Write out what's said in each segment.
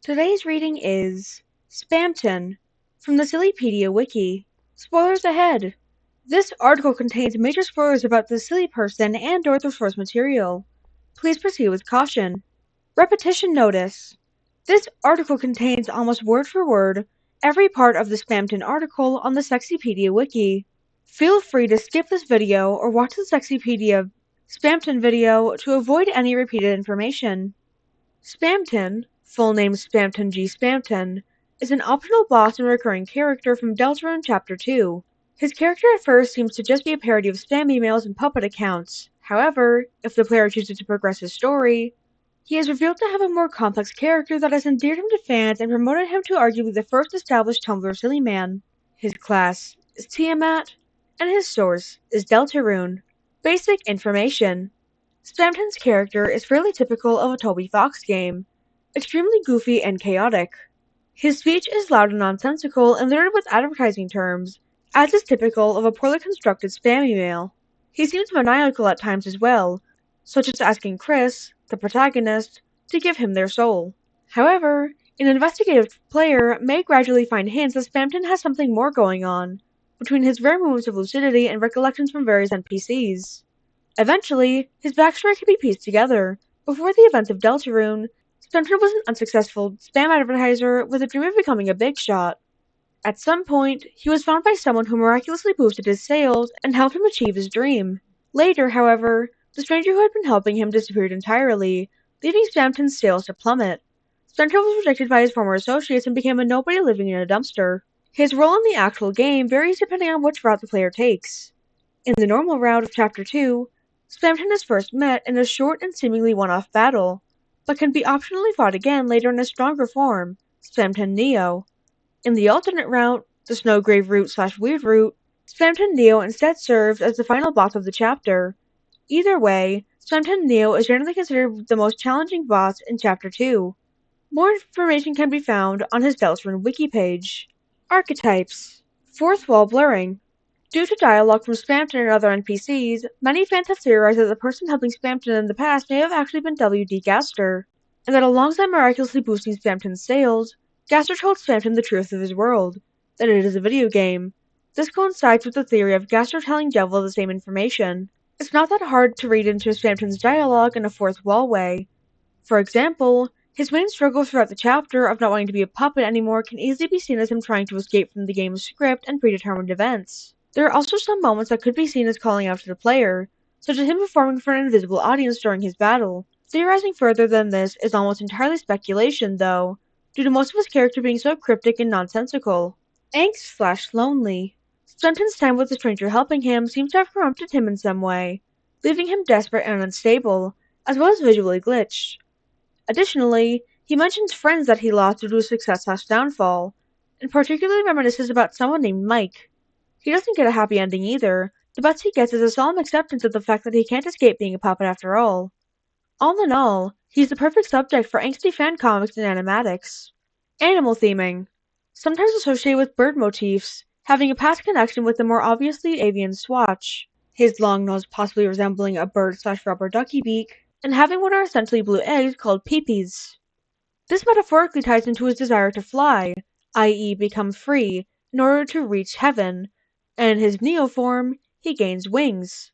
Today's reading is Spamton from the Sillypedia Wiki. Spoilers ahead! This article contains major spoilers about the silly person and/or the source material. Please proceed with caution. Repetition notice. This article contains almost word for word every part of the Spamton article on the Sexypedia Wiki. Feel free to skip this video or watch the Sexypedia Spamton video to avoid any repeated information. Spamton, full name Spamton G. Spamton, is an optional boss and recurring character from Deltarune Chapter 2. His character at first seems to just be a parody of spam emails and puppet accounts. However, if the player chooses to progress his story, he is revealed to have a more complex character that has endeared him to fans and promoted him to arguably the first established Tumblr silly man. His class is Tiamat, and his source is Deltarune. Basic information. Spamton's character is fairly typical of a Toby Fox game, extremely goofy and chaotic. His speech is loud and nonsensical and littered with advertising terms, as is typical of a poorly constructed spam email. He seems maniacal at times as well, such as asking Chris, the protagonist, to give him their soul. However, an investigative player may gradually find hints that Spamton has something more going on, between his rare moments of lucidity and recollections from various NPCs. Eventually, his backstory can be pieced together. Before the events of Deltarune, Spamton was an unsuccessful spam advertiser with a dream of becoming a big shot. At some point, he was found by someone who miraculously boosted his sales and helped him achieve his dream. Later, however, the stranger who had been helping him disappeared entirely, leaving Spamton's sales to plummet. Spamton was rejected by his former associates and became a nobody living in a dumpster. His role in the actual game varies depending on which route the player takes. In the normal route of Chapter 2, Spamton is first met in a short and seemingly one-off battle, but can be optionally fought again later in a stronger form, Spamton Neo. In the alternate route, the Snowgrave route/Weird route, Spamton Neo instead serves as the final boss of the chapter. Either way, Spamton Neo is generally considered the most challenging boss in Chapter 2. More information can be found on his Deltarune wiki page. Archetypes. Fourth wall blurring. Due to dialogue from Spamton and other NPCs, many fans have theorized that the person helping Spamton in the past may have actually been W.D. Gaster, and that alongside miraculously boosting Spamton's sales, Gaster told Spamton the truth of his world, that it is a video game. This coincides with the theory of Gaster telling Devil the same information. It's not that hard to read into Spamton's dialogue in a fourth wall way. For example, his main struggle throughout the chapter of not wanting to be a puppet anymore can easily be seen as him trying to escape from the game's script and predetermined events. There are also some moments that could be seen as calling out to the player, such as him performing for an invisible audience during his battle. Theorizing further than this is almost entirely speculation, though, due to most of his character being so cryptic and nonsensical. Angst/lonely. Spamton's time with the stranger helping him seems to have corrupted him in some way, leaving him desperate and unstable, as well as visually glitched. Additionally, he mentions friends that he lost due to his success/downfall, and particularly reminisces about someone named Mike. He doesn't get a happy ending either. The best he gets is a solemn acceptance of the fact that he can't escape being a puppet after all. All in all, he's the perfect subject for angsty fan comics and animatics. Animal theming. Sometimes associated with bird motifs, having a past connection with the more obviously avian swatch, his long nose possibly resembling a bird/rubber ducky beak, and having what are essentially blue eggs called peepees. This metaphorically ties into his desire to fly, i.e. become free, in order to reach heaven, and in his Neo form, he gains wings.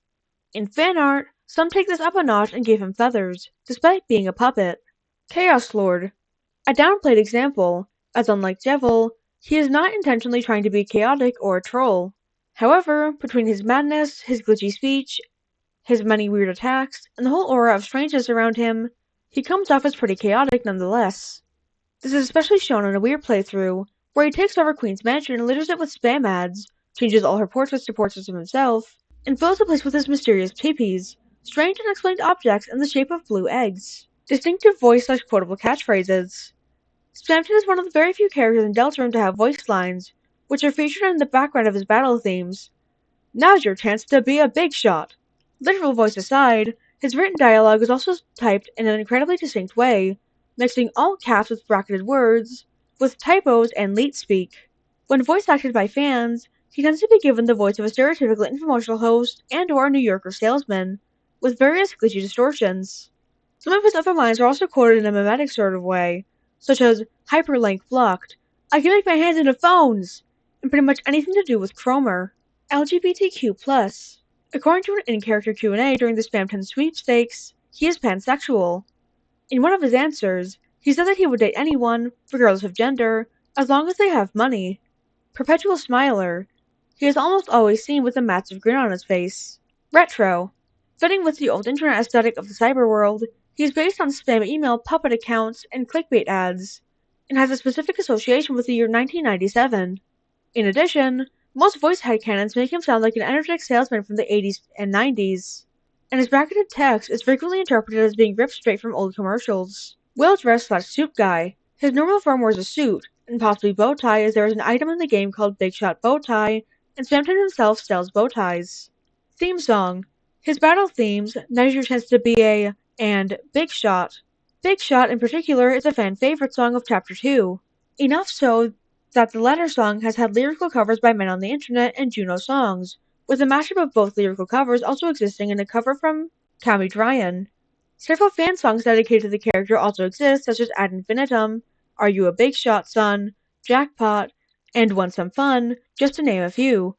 In fan art, some take this up a notch and give him feathers, despite being a puppet. Chaos Lord. A downplayed example, as unlike Devil, he is not intentionally trying to be chaotic or a troll. However, between his madness, his glitchy speech, his many weird attacks, and the whole aura of strangeness around him, he comes off as pretty chaotic nonetheless. This is especially shown in a weird playthrough, where he takes over Queen's mansion and litters it with spam ads, changes all her portraits to portraits of himself, and fills the place with his mysterious peepees, strange and unexplained objects in the shape of blue eggs. Distinctive voice/quotable catchphrases. Spamton is one of the very few characters in Deltarune to have voice lines, which are featured in the background of his battle themes. Now's your chance to be a big shot. Literal voice aside, his written dialogue is also typed in an incredibly distinct way, mixing all caps with bracketed words, with typos and late speak. When voice acted by fans, he tends to be given the voice of a stereotypical infomercial host and/or a New Yorker salesman, with various glitchy distortions. Some of his other lines are also quoted in a mimetic sort of way, such as, hyperlink blocked, I can make my hands into phones, and pretty much anything to do with Cromer. LGBTQ+. According to an in-character Q&A during the Spamton sweepstakes, he is pansexual. In one of his answers, he said that he would date anyone, regardless of gender, as long as they have money. Perpetual smiler. He is almost always seen with a massive grin on his face. Retro. Fitting with the old internet aesthetic of the cyber world, he is based on spam email puppet accounts and clickbait ads, and has a specific association with the year 1997. In addition, most voice headcanons make him sound like an energetic salesman from the 80s and 90s, and his bracketed text is frequently interpreted as being ripped straight from old commercials. Well-dressed/suit guy. His normal form wears a suit, and possibly bow tie, as there is an item in the game called Big Shot Bow Tie, and Spamton himself sells bow ties. Theme song. His battle themes, Measure Chance to Be a and Big Shot. Big Shot in particular is a fan favorite song of Chapter 2. Enough so that the latter song has had lyrical covers by men on the internet and Juno songs, with a mashup of both lyrical covers also existing in a cover from Tammy Dryan. Several fan songs dedicated to the character also exist, such as Ad Infinitum, Are You a Big Shot Son, Jackpot, and Want Some Fun, just to name a few.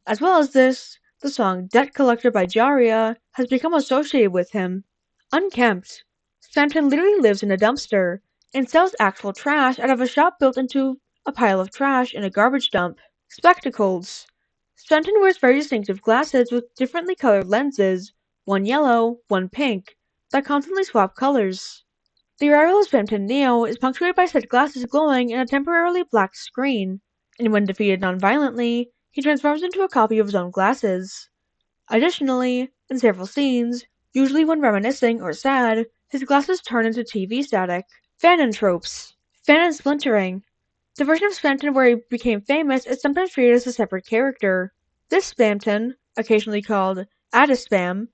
As well as this, the song Debt Collector by Jaria has become associated with him. Unkempt. Spamton literally lives in a dumpster, and sells actual trash out of a shop built into a pile of trash in a garbage dump. Spectacles. Spamton wears very distinctive glasses with differently colored lenses, one yellow, one pink, that constantly swap colors. The arrival of Spamton Neo is punctuated by said glasses glowing in a temporarily black screen, and when defeated non-violently, he transforms into a copy of his own glasses. Additionally, in several scenes, usually when reminiscing or sad, his glasses turn into TV static. Fanon tropes. Fanon splintering. The version of Spamton where he became famous is sometimes treated as a separate character. This Spamton, occasionally called Addispam,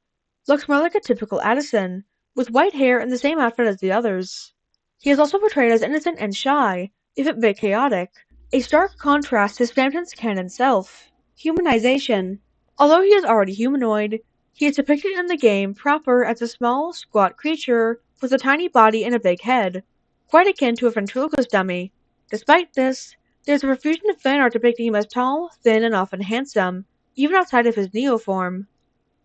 looks more like a typical Addison, with white hair and the same outfit as the others. He is also portrayed as innocent and shy, if a bit chaotic, a stark contrast to Spamton's canon self. Humanization. Although he is already humanoid, he is depicted in the game proper as a small, squat creature with a tiny body and a big head, quite akin to a ventriloquist dummy. Despite this, there is a profusion of fan art depicting him as tall, thin, and often handsome, even outside of his Neo-form.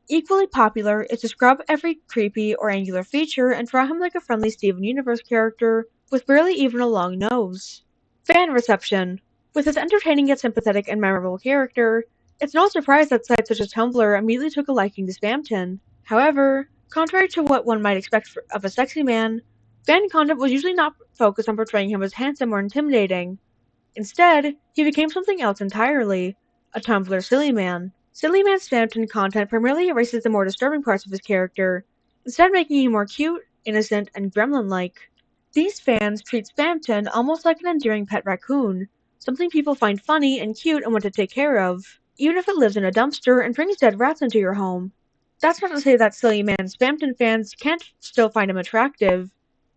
Equally popular is to scrub every creepy or angular feature and draw him like a friendly Steven Universe character with barely even a long nose. Fan reception. With his entertaining yet sympathetic and memorable character, it's no surprise that sites such as Tumblr immediately took a liking to Spamton. However, contrary to what one might expect of a sexy man, fan content was usually not focused on portraying him as handsome or intimidating. Instead, he became something else entirely, a Tumblr silly man. Silly Man Spamton content primarily erases the more disturbing parts of his character, instead making him more cute, innocent, and gremlin-like. These fans treat Spamton almost like an endearing pet raccoon, something people find funny and cute and want to take care of, even if it lives in a dumpster and brings dead rats into your home. That's not to say that Silly Man Spamton fans can't still find him attractive.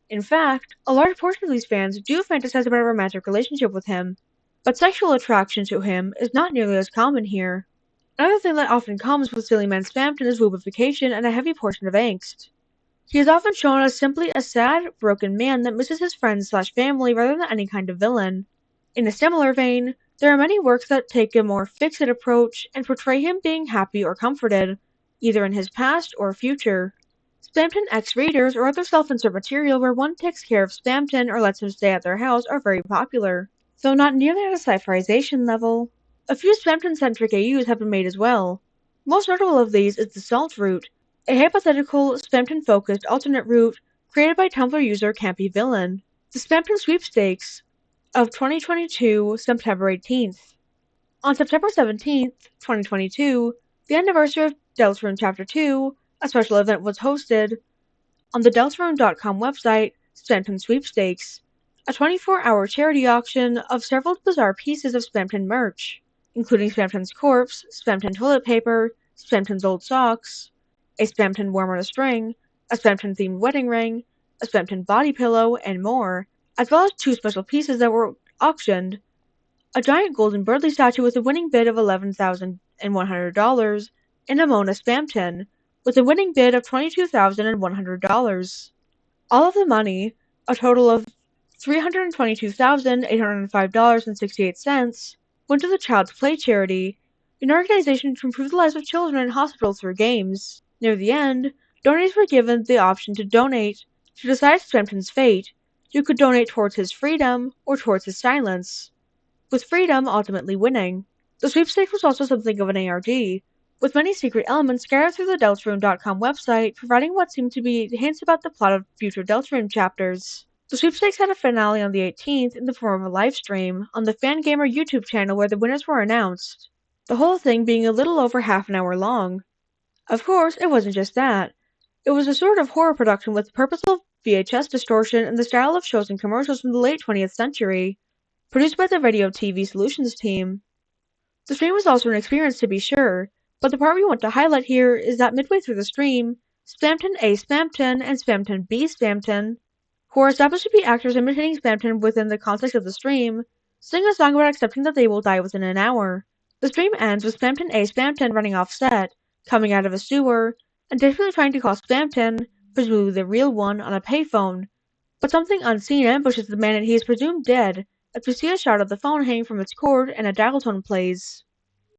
In fact, a large portion of these fans do fantasize about a romantic relationship with him, but sexual attraction to him is not nearly as common here. Another thing that often comes with Silly Man Spamton is woobification and a heavy portion of angst. He is often shown as simply a sad, broken man that misses his friends/family rather than any kind of villain. In a similar vein, there are many works that take a more fix-it approach and portray him being happy or comforted, either in his past or future. Spamton X readers or other self-insert material where one takes care of Spamton or lets him stay at their house are very popular, though not nearly at a sci-fiization level. A few Spamton-centric AUs have been made as well. Most notable of these is the Salt Route, a hypothetical, Spamton-focused alternate route created by Tumblr user Campy Villain. The Spamton Sweepstakes of 2022, September 18th. On September 17th, 2022, the anniversary of Deltarune Chapter 2, a special event was hosted on the Deltarune.com website, Spamton Sweepstakes, a 24-hour charity auction of several bizarre pieces of Spamton merch, including Spamton's corpse, Spamton toilet paper, Spamton's old socks, a Spamton worm on a string, a Spamton-themed wedding ring, a Spamton body pillow, and more, as well as two special pieces that were auctioned: a giant golden Birdly statue with a winning bid of $11,100, and a Mona Spamton, with a winning bid of $22,100. All of the money, a total of $322,805.68 went to the Child's Play charity, an organization to improve the lives of children in hospitals through games. Near the end, donors were given the option to donate. To decide Spamton's fate, you could donate towards his freedom or towards his silence, with freedom ultimately winning. The sweepstakes was also something of an ARG, with many secret elements scattered through the Deltaroom.com website providing what seemed to be hints about the plot of future Deltaroom chapters. The sweepstakes had a finale on the 18th in the form of a live stream on the Fangamer YouTube channel where the winners were announced, the whole thing being a little over half an hour long. Of course, it wasn't just that. It was a sort of horror production with purposeful VHS distortion in the style of shows and commercials from the late 20th century, produced by the Radio TV Solutions team. The stream was also an experience to be sure, but the part we want to highlight here is that midway through the stream, Spamton A. Spamton and Spamton B. Spamton, who are established to be actors imitating Spamton within the context of the stream, sing a song about accepting that they will die within an hour. The stream ends with Spamton A. Spamton running off set, coming out of a sewer, and desperately trying to call Spamton, presumably the real one, on a payphone, but something unseen ambushes the man and he is presumed dead, as we see a shot of the phone hanging from its cord and a dial tone plays.